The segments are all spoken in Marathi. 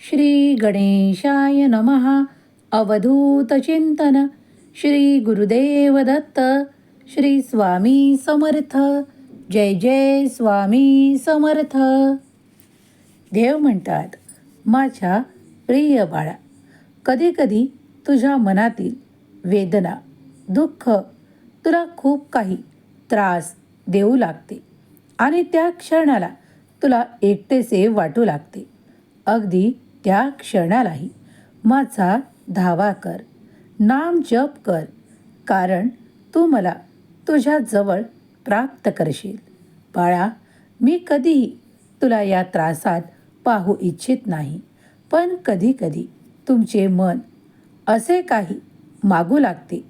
श्री गणेशाय नमः. अवधूत चिंतन. श्री गुरुदेव दत्त. श्री स्वामी समर्थ. जय जय स्वामी समर्थ. देव म्हणतात, माझ्या प्रिय बाळा, कधीकधी तुझ्या मनातील वेदना, दुःख तुला खूप काही त्रास देऊ लागते आणि त्या क्षणाला तुला एकटेसे वाटू लागते. अगदी त्या क्षणालाही माझा धावा कर, नाम जप कर, कारण तू मला तुझ्या जवळ प्राप्त करशील. बाळा, मी कधीही तुला या त्रासात पाहू इच्छित नाही, पण कधीकधी तुमचे मन असे काही मागू लागते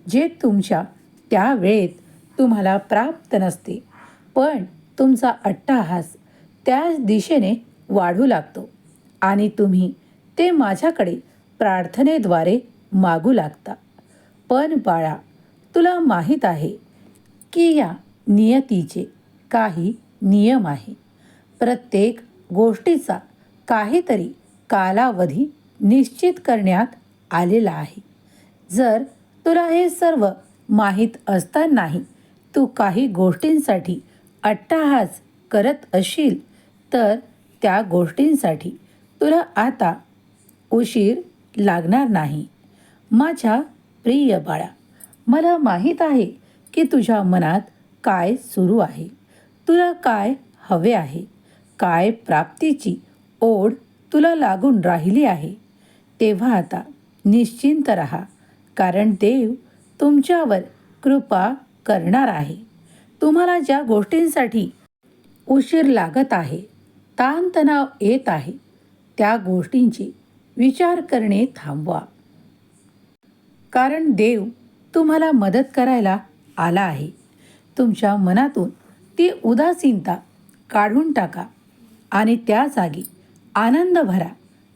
जे तुमच्या त्या वेळेत तुम्हाला प्राप्त नसते, पण तुमचा अट्टाहास त्या दिशेने वाढू लागतो आणि तुम्ही ते माझ्याकडे प्रार्थनेद्वारे मागू लागता. पण बाळा, तुला माहीत आहे की या नियतीचे काही नियम आहे. प्रत्येक गोष्टीचा काहीतरी कालावधी निश्चित करण्यात आलेला आहे. जर तुला हे सर्व माहीत असतानाही तू काही गोष्टींसाठी अट्टाहास करत असशील, तर त्या गोष्टींसाठी तुला आता उशीर लागणार नाही. माझ्या प्रिय बाळा, मला माहीत आहे की तुझ्या मनात काय सुरू आहे, तुला काय हवे आहे, काय प्राप्तीची ओढ तुला लागून राहिली आहे. तेव्हा आता निश्चिंत रहा, कारण देव तुमच्यावर कृपा करणार आहे. तुम्हाला ज्या गोष्टींसाठी उशीर लागत आहे, ताणतणाव येत आहे, त्या गोष्टींची विचार करणे थांबवा, कारण देव तुम्हाला मदत करायला आला आहे. तुमच्या मनातून ती उदासीनता काढून टाका आणि त्या जागी आनंद भरा,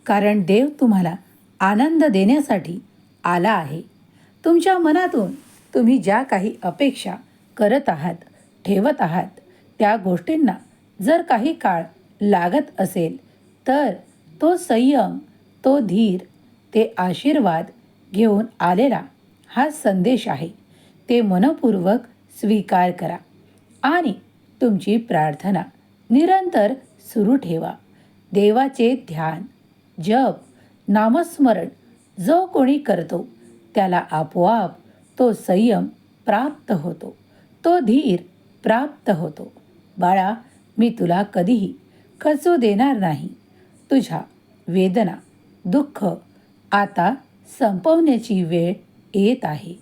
कारण देव तुम्हाला आनंद देण्यासाठी आला आहे. तुमच्या मनातून तुम्ही ज्या काही अपेक्षा करत आहात, ठेवत आहात, त्या गोष्टींना जर काही काळ लागत असेल, तर तो संयम, तो धीर, ते आशीर्वाद घेऊन आलेला हा संदेश आहे. ते मनपूर्वक स्वीकार करा आणि तुमची प्रार्थना निरंतर सुरू ठेवा. देवाचे ध्यान, जप, नामस्मरण जो कोणी करतो त्याला आपोआप तो संयम प्राप्त होतो, तो धीर प्राप्त होतो. बाळा, मी तुला कधीही खचू देणार नाही. तुझ्या वेदना, दुःख आता संपवण्याची वेळ येत आहे.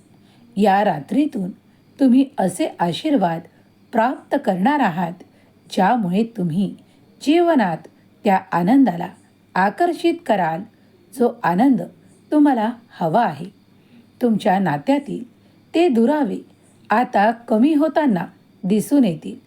या रात्रीतून तुम्ही असे आशीर्वाद प्राप्त करणार आहात, ज्यामुळे तुम्ही जीवनात त्या आनंदाला आकर्षित कराल, जो आनंद तुम्हाला हवा आहे. तुमच्या नात्यातील ते दुरावे आता कमी होताना दिसून येतील.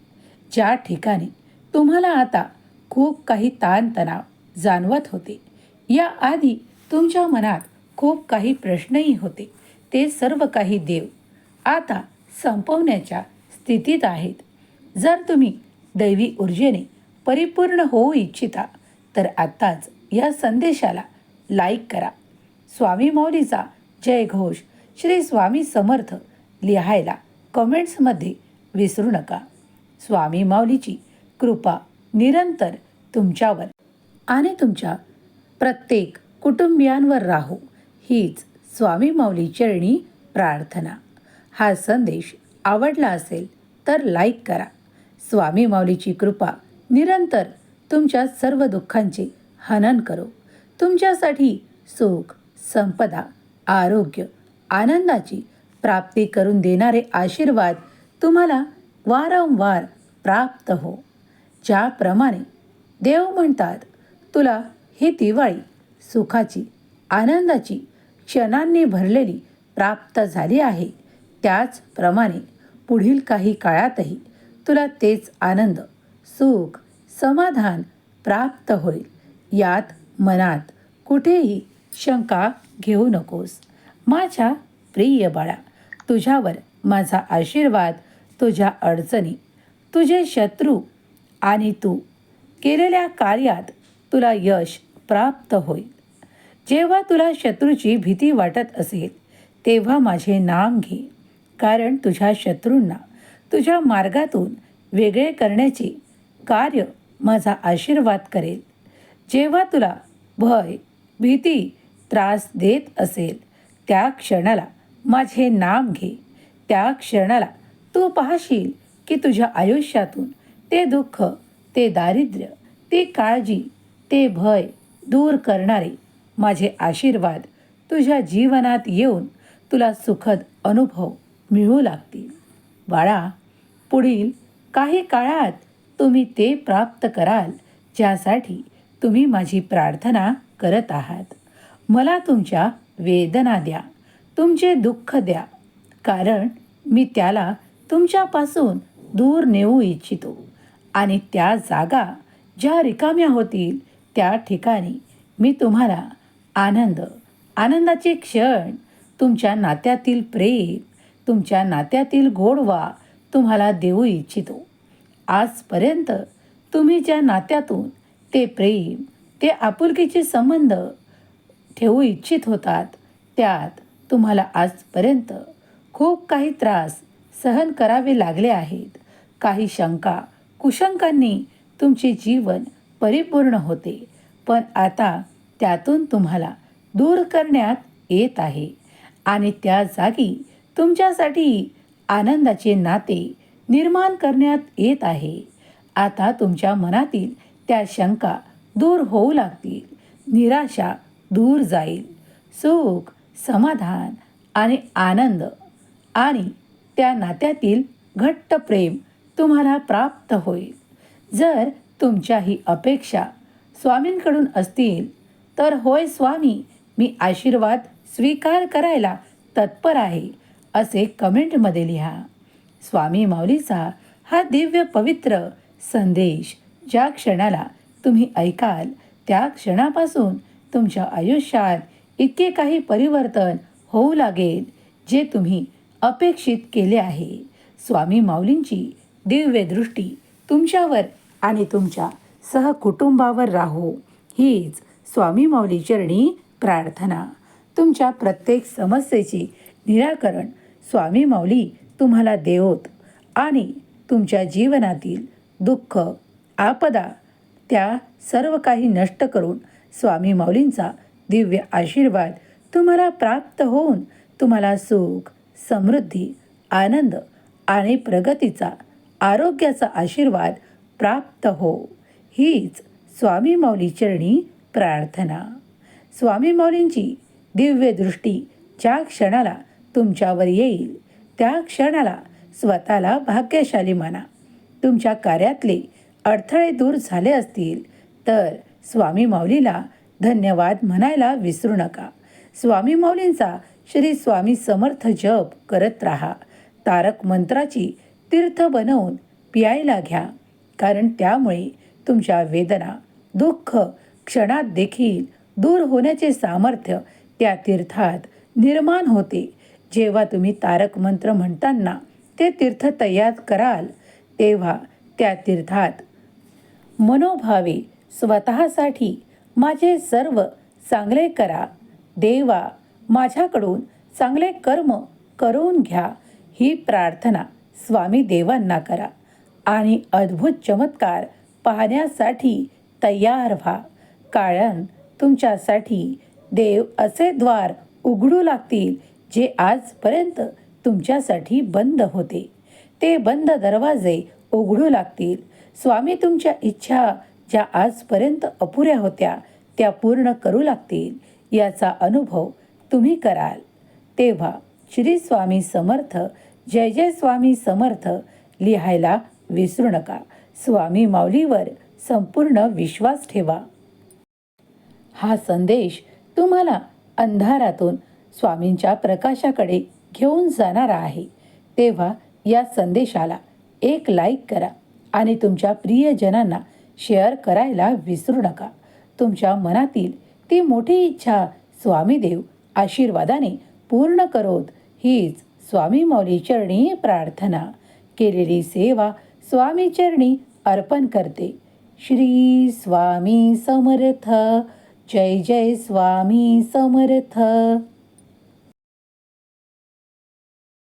ज्या ठिकाणी तुम्हाला आता खूप काही ताणतणाव जाणवत होते, याआधी तुमच्या मनात खूप काही प्रश्नही होते, ते सर्व काही देव आता संपवण्याच्या स्थितीत आहेत. जर तुम्ही दैवी ऊर्जेने परिपूर्ण होऊ इच्छिता, तर आत्ताच या संदेशाला लाईक करा. स्वामी माऊलीचा जयघोष श्री स्वामी समर्थ लिहायला कमेंट्समध्ये विसरू नका. स्वामी माऊलीची कृपा निरंतर तुमच्यावर आणि तुमच्या प्रत्येक कुटुंबियांवर राहो, हीच स्वामी माऊली चरणी प्रार्थना. हा संदेश आवडला असेल तर लाईक करा. स्वामी माऊलीची कृपा निरंतर तुमच्या सर्व दुःखांचे हनन करो. तुमच्यासाठी सुख, संपदा, आरोग्य, आनंदाची प्राप्ती करून देणारे आशीर्वाद तुम्हाला वारंवार प्राप्त हो. ज्याप्रमाणे देव म्हणतात, तुला ही दिवाळी सुखाची, आनंदाची, क्षणांनी भरलेली प्राप्त झाली आहे, त्याचप्रमाणे पुढील काही काळातही तुला तेच आनंद, सुख, समाधान प्राप्त होईल. यात मनात कुठेही शंका घेऊ नकोस. माझ्या प्रिय बाळा, तुझ्यावर माझा आशीर्वाद, तुझ्या अडचणी, तुझे शत्रू आणि तू केलेल्या कार्यात तुला यश प्राप्त होईल. जेव्हा तुला शत्रूची भीती वाटत असेल तेव्हा माझे नाम घे, कारण तुझ्या शत्रूंना तुझ्या मार्गातून वेगळे करण्याचे कार्य माझा आशीर्वाद करेल. जेव्हा तुला भय, भीती त्रास देत असेल त्या क्षणाला माझे नाम घे. त्या क्षणाला तू पाहशील की तुझ्या आयुष्यातून ते दुःख, ते दारिद्र्य, ती काळजी, ते भय दूर करणारे माझे आशीर्वाद तुझ्या जीवनात येऊन तुला सुखद अनुभव मिळू लागतील. बाळा, पुढील काही काळात तुम्ही ते प्राप्त कराल ज्यासाठी तुम्ही माझी प्रार्थना करत आहात. मला तुमच्या वेदना द्या, तुमचे दुःख द्या, कारण मी त्याला तुमच्यापासून दूर नेऊ इच्छितो आणि त्या जागा ज्या रिकाम्या होतील त्या ठिकाणी मी तुम्हाला आनंद, आनंदाचे क्षण, तुमच्या नात्यातील प्रेम, तुमच्या नात्यातील गोडवा तुम्हाला देऊ इच्छितो. आजपर्यंत तुम्ही ज्या नात्यातून ते प्रेम, ते आपुलकीचे संबंध ठेवू इच्छित होतात त्यात तुम्हाला आजपर्यंत खूप काही त्रास सहन करावे लागले आहेत. काही शंका, कुशंकांनी तुमचे जीवन परिपूर्ण होते, पण आता त्यातून तुम्हाला दूर करण्यात येत आहे आणि त्या जागी तुमच्यासाठी आनंदाचे नाते निर्माण करण्यात येत आहे. आता तुमच्या मनातील त्या शंका दूर होऊ लागतील, निराशा दूर जाईल, सुख, समाधान आणि आनंद आणि त्या नात्यातील घट्ट प्रेम तुम्हाला प्राप्त होईल. जर तुमच्या ही अपेक्षा स्वामींकडून असतील तर होय स्वामी, मी आशीर्वाद स्वीकार करायला तत्पर आहे असे कमेंटमध्ये लिहा. स्वामी माऊलीचा हा दिव्य पवित्र संदेश ज्या क्षणाला तुम्ही ऐकाल त्या क्षणापासून तुमच्या आयुष्यात इतके काही परिवर्तन होऊ लागेल जे तुम्ही अपेक्षित केले आहे. स्वामी माऊलींची दिव्य दृष्टी तुमच्यावर आणि तुमच्या सहकुटुंबावर राहो हीच स्वामी माऊली चरणी प्रार्थना. तुमच्या प्रत्येक समस्येचे निराकरण स्वामी माऊली तुम्हाला देवोत आणि तुमच्या जीवनातील दुःख, आपदा त्या सर्व काही नष्ट करून स्वामी माऊलींचा दिव्य आशीर्वाद तुम्हाला प्राप्त होऊन तुम्हाला सुख, समृद्धी, आनंद आणि प्रगतीचा, आरोग्याचा आशीर्वाद प्राप्त हो हीच स्वामी माऊली चरणी प्रार्थना. स्वामी माऊलींची दिव्य दृष्टी ज्या क्षणाला तुमच्यावर येईल त्या क्षणाला स्वतःला भाग्यशाली माना. तुमच्या कार्यातले अडथळे दूर झाले असतील तर स्वामी माऊलीला धन्यवाद म्हणायला विसरू नका. स्वामी माऊलींचा श्री स्वामी समर्थ जप करत राहा. तारक मंत्राची तीर्थ बनवून प्यायला घ्या, कारण त्यामुळे तुमच्या वेदना, दुःख क्षणात देखील दूर होण्याचे सामर्थ्य त्या तीर्थात निर्माण होते. जेव्हा तुम्ही तारक मंत्र म्हणताना ते तीर्थ तयार कराल तेव्हा त्या तीर्थात मनोभावे स्वतःसाठी माझे सर्व चांगले करा, देवा माझ्याकडून चांगले कर्म करून घ्या ही प्रार्थना स्वामी देवांना करा आणि अद्भुत चमत्कार पाहण्यासाठी तयार व्हा. कारण तुमच्यासाठी देव असे द्वार उघडू लागतील जे आजपर्यंत तुमच्यासाठी बंद होते. ते बंद दरवाजे उघडू लागतील. स्वामी तुमच्या इच्छा ज्या आजपर्यंत अपुऱ्या होत्या त्या पूर्ण करू लागतील. याचा अनुभव तुम्ही कराल. तेव्हा श्री स्वामी समर्थ, जय जय स्वामी समर्थ लिहायला विसरू नका. स्वामी माऊलीवर संपूर्ण विश्वास ठेवा. हा संदेश तुम्हाला अंधारातून स्वामींच्या प्रकाशाकडे घेऊन जाणारा आहे. तेव्हा या संदेशाला एक लाईक करा आणि तुमच्या प्रियजनांना शेअर करायला विसरू नका. तुमच्या मनातील ती मोठी इच्छा स्वामीदेव आशीर्वादाने पूर्ण करोत हीच स्वामी माऊली चरणी प्रार्थना. केलेली सेवा स्वामी चरणी अर्पण करते. श्री स्वामी समर्थ. जय जय स्वामी समर्थ.